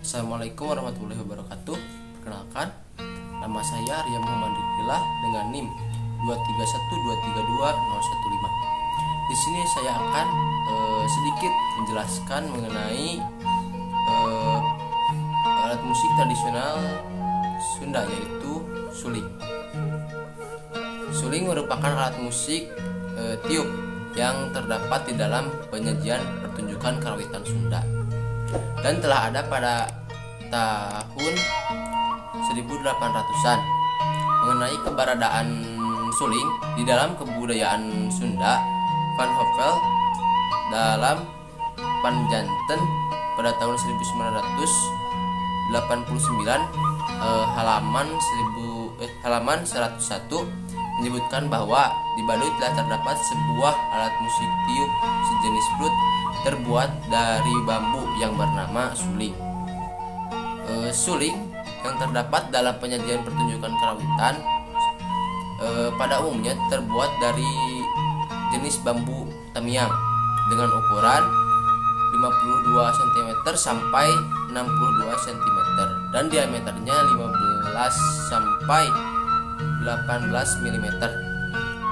Assalamualaikum warahmatullahi wabarakatuh. Perkenalkan, nama saya Arya Muhammad Rifillah dengan NIM 231232015. Di sini saya akan sedikit menjelaskan mengenai alat musik tradisional Sunda, yaitu suling. Suling merupakan alat musik tiup yang terdapat di dalam penyajian pertunjukan karawitan Sunda dan telah ada pada tahun 1800-an. Mengenai keberadaan suling di dalam kebudayaan Sunda, Van Hove dalam Panjanten pada tahun 1989 halaman 101 menyebutkan bahwa di Baduy telah terdapat sebuah alat musik tiup sejenis flute terbuat dari bambu yang bernama suling. Suling yang terdapat dalam penyajian pertunjukan karawitan pada umumnya terbuat dari jenis bambu tamiang dengan ukuran 52 cm sampai 62 cm dan diameternya 15 sampai 18 mm.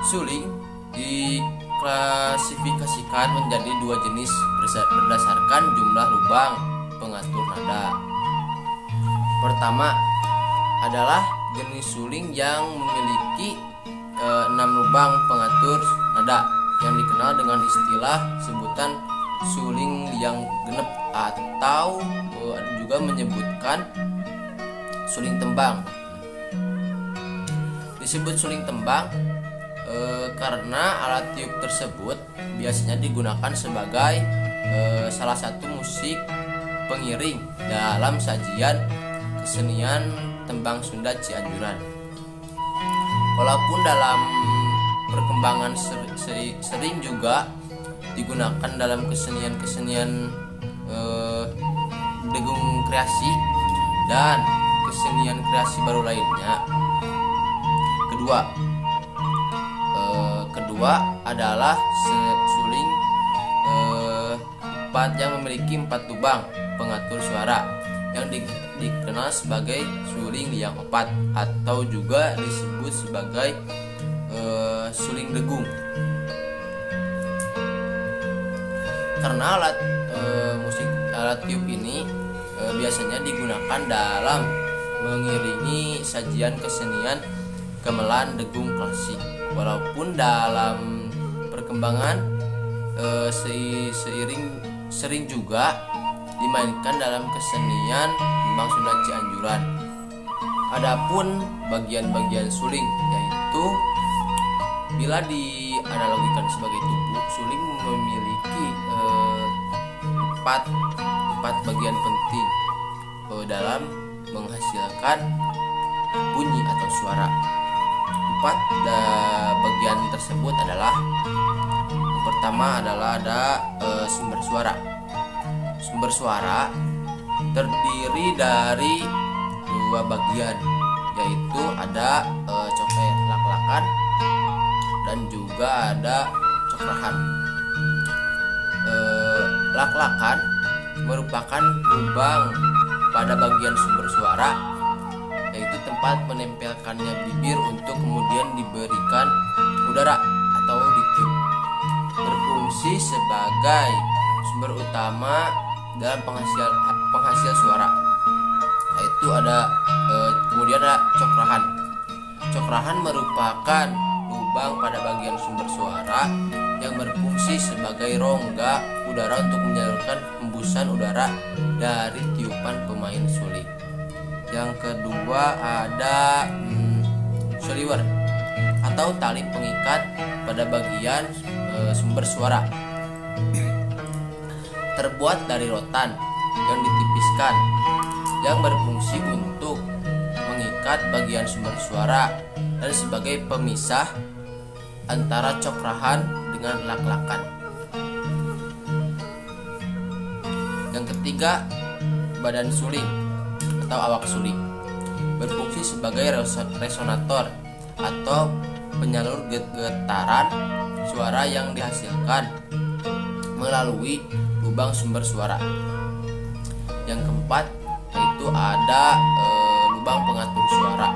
Suling diklasifikasikan menjadi dua jenis berdasarkan jumlah lubang pengatur nada. Pertama adalah jenis suling yang memiliki 6 lubang pengatur nada yang dikenal dengan istilah sebutan suling liang genep atau juga menyebutkan suling tembang. Disebut suling tembang karena alat tiup tersebut biasanya digunakan sebagai salah satu musik pengiring dalam sajian kesenian tembang Sunda Cianjuran. Walaupun dalam perkembangan sering juga digunakan dalam kesenian-kesenian degung kreasi dan kesenian kreasi baru lainnya. Kedua adalah suling yang memiliki 4 lubang pengatur suara yang dikenal sebagai suling liang opat atau juga disebut sebagai suling degung. Karena alat tiup ini biasanya digunakan dalam mengiringi sajian kesenian gamelan degung klasik. Walaupun dalam perkembangan sering juga dimainkan dalam kesenian tembang Sunda Cianjuran. Adapun bagian-bagian suling, yaitu bila dianalogikan sebagai tubuh, suling memiliki empat bagian penting dalam menghasilkan bunyi atau suara. Bagian tersebut adalah yang pertama adalah ada sumber suara. Sumber suara terdiri dari 2 bagian, yaitu ada coklat lak-lakan dan juga ada cokrahan. Lak-lakan merupakan lubang pada bagian sumber suara, yaitu tempat menempelkannya bibir untuk kemudian diberikan udara atau ditiup. Berfungsi sebagai sumber utama dalam penghasil suara, yaitu kemudian ada cokrahan. Cokrahan merupakan lubang pada bagian sumber suara yang berfungsi sebagai rongga udara untuk menyalurkan hembusan udara dari tiupan pemain suling. Yang kedua ada seliwer atau tali pengikat pada bagian sumber suara, terbuat dari rotan yang ditipiskan, yang berfungsi untuk mengikat bagian sumber suara dan sebagai pemisah antara cokrahan dengan lak-lakan. Yang ketiga, badan suling atau awak suling berfungsi sebagai resonator atau penyalur getaran suara yang dihasilkan melalui lubang sumber suara. Yang keempat yaitu ada lubang pengatur suara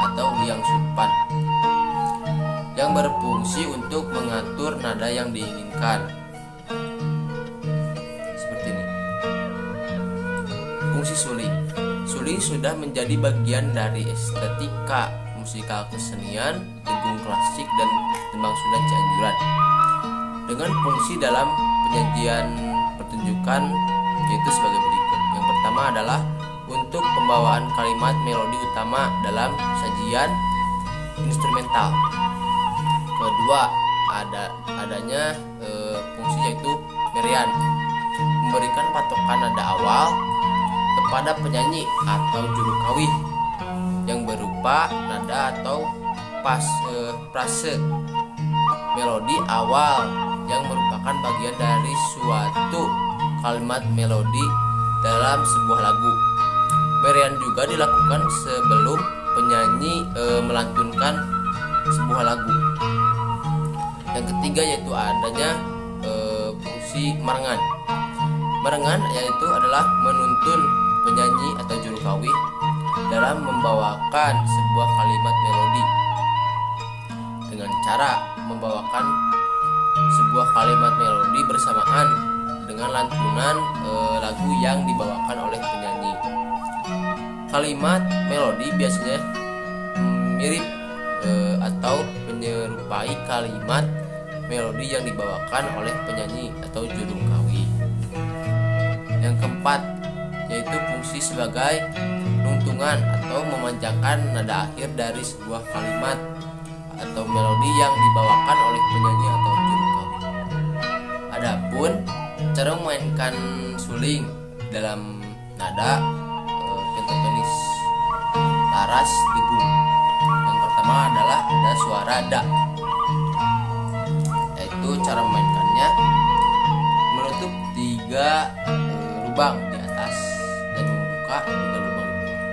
atau liang supan yang berfungsi untuk mengatur nada yang diinginkan. Seperti ini. Fungsi suling. Suling sudah menjadi bagian dari estetika musikal kesenian, dengung klasik dan tembang Sunda Cianjuran. Dengan fungsi dalam penyajian pertunjukan yaitu sebagai berikut. Yang pertama adalah untuk pembawaan kalimat melodi utama dalam sajian instrumental. Kedua, adanya fungsi yaitu merian, memberikan patokan nada awal kepada penyanyi atau juru kawih yang berupa nada atau frase melodi awal yang merupakan bagian dari suatu kalimat melodi dalam sebuah lagu. Merian juga dilakukan sebelum penyanyi melantunkan sebuah lagu. Yang ketiga yaitu adanya fungsi marengan. Marengan yaitu adalah menuntun penyanyi atau juru kawih dalam membawakan sebuah kalimat melodi dengan cara membawakan sebuah kalimat melodi bersamaan dengan lantunan lagu yang dibawakan oleh penyanyi. Kalimat melodi biasanya mirip atau menyerupai kalimat melodi yang dibawakan oleh penyanyi atau juru kawih. Yang keempat yaitu fungsi sebagai nuntungan atau memanjangkan nada akhir dari sebuah kalimat atau melodi yang dibawakan oleh penyanyi atau juru kawih. Adapun cara memainkan suling dalam nada pentatonis laras degung. Yang pertama adalah ada suara da, yaitu cara memainkannya menutup 3 lubang di atas dan membuka 3 lubang di bawah.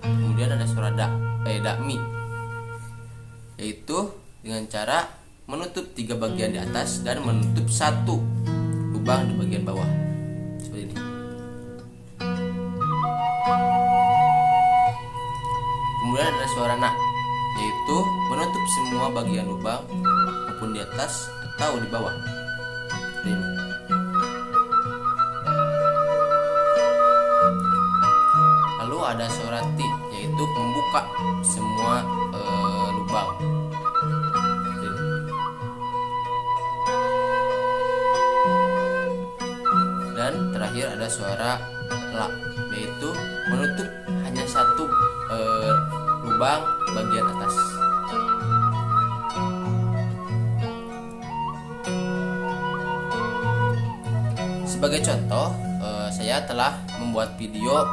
Kemudian ada suara da mi, yaitu dengan cara menutup 3 bagian di atas dan menutup 1 lubang di bagian bawah. Seperti ini. Kemudian ada suara na, yaitu menutup semua bagian lubang maupun di atas atau di bawah. Seperti ini. Lalu ada suara ti, yaitu membuka semua lubang. Dan terakhir ada suara la, yaitu menutup hanya 1 lubang bagian atas. Sebagai contoh, saya telah membuat video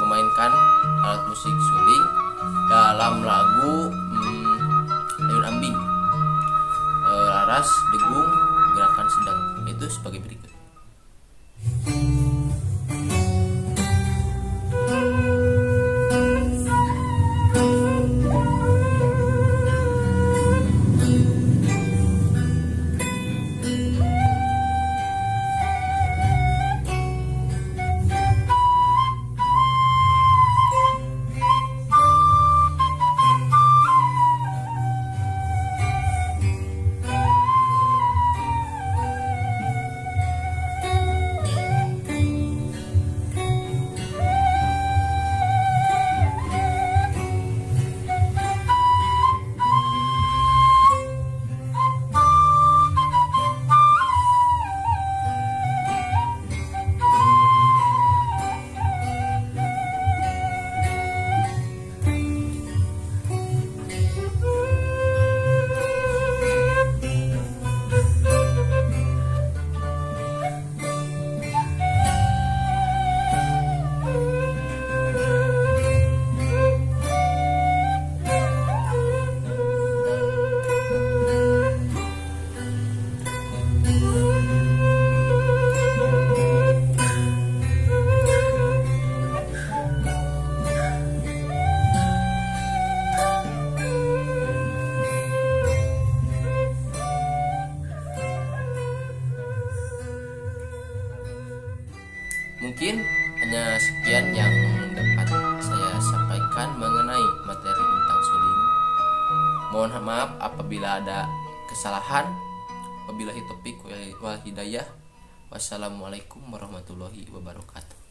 memainkan alat musik suling dalam lagu Ayun Ambing, laras degung gerakan sedang, itu sebagai berikut. Mungkin hanya sekian yang dapat saya sampaikan mengenai materi tentang suling. Mohon maaf apabila ada kesalahan. Wabillahi taufiq wal hidayah. Wassalamualaikum warahmatullahi wabarakatuh.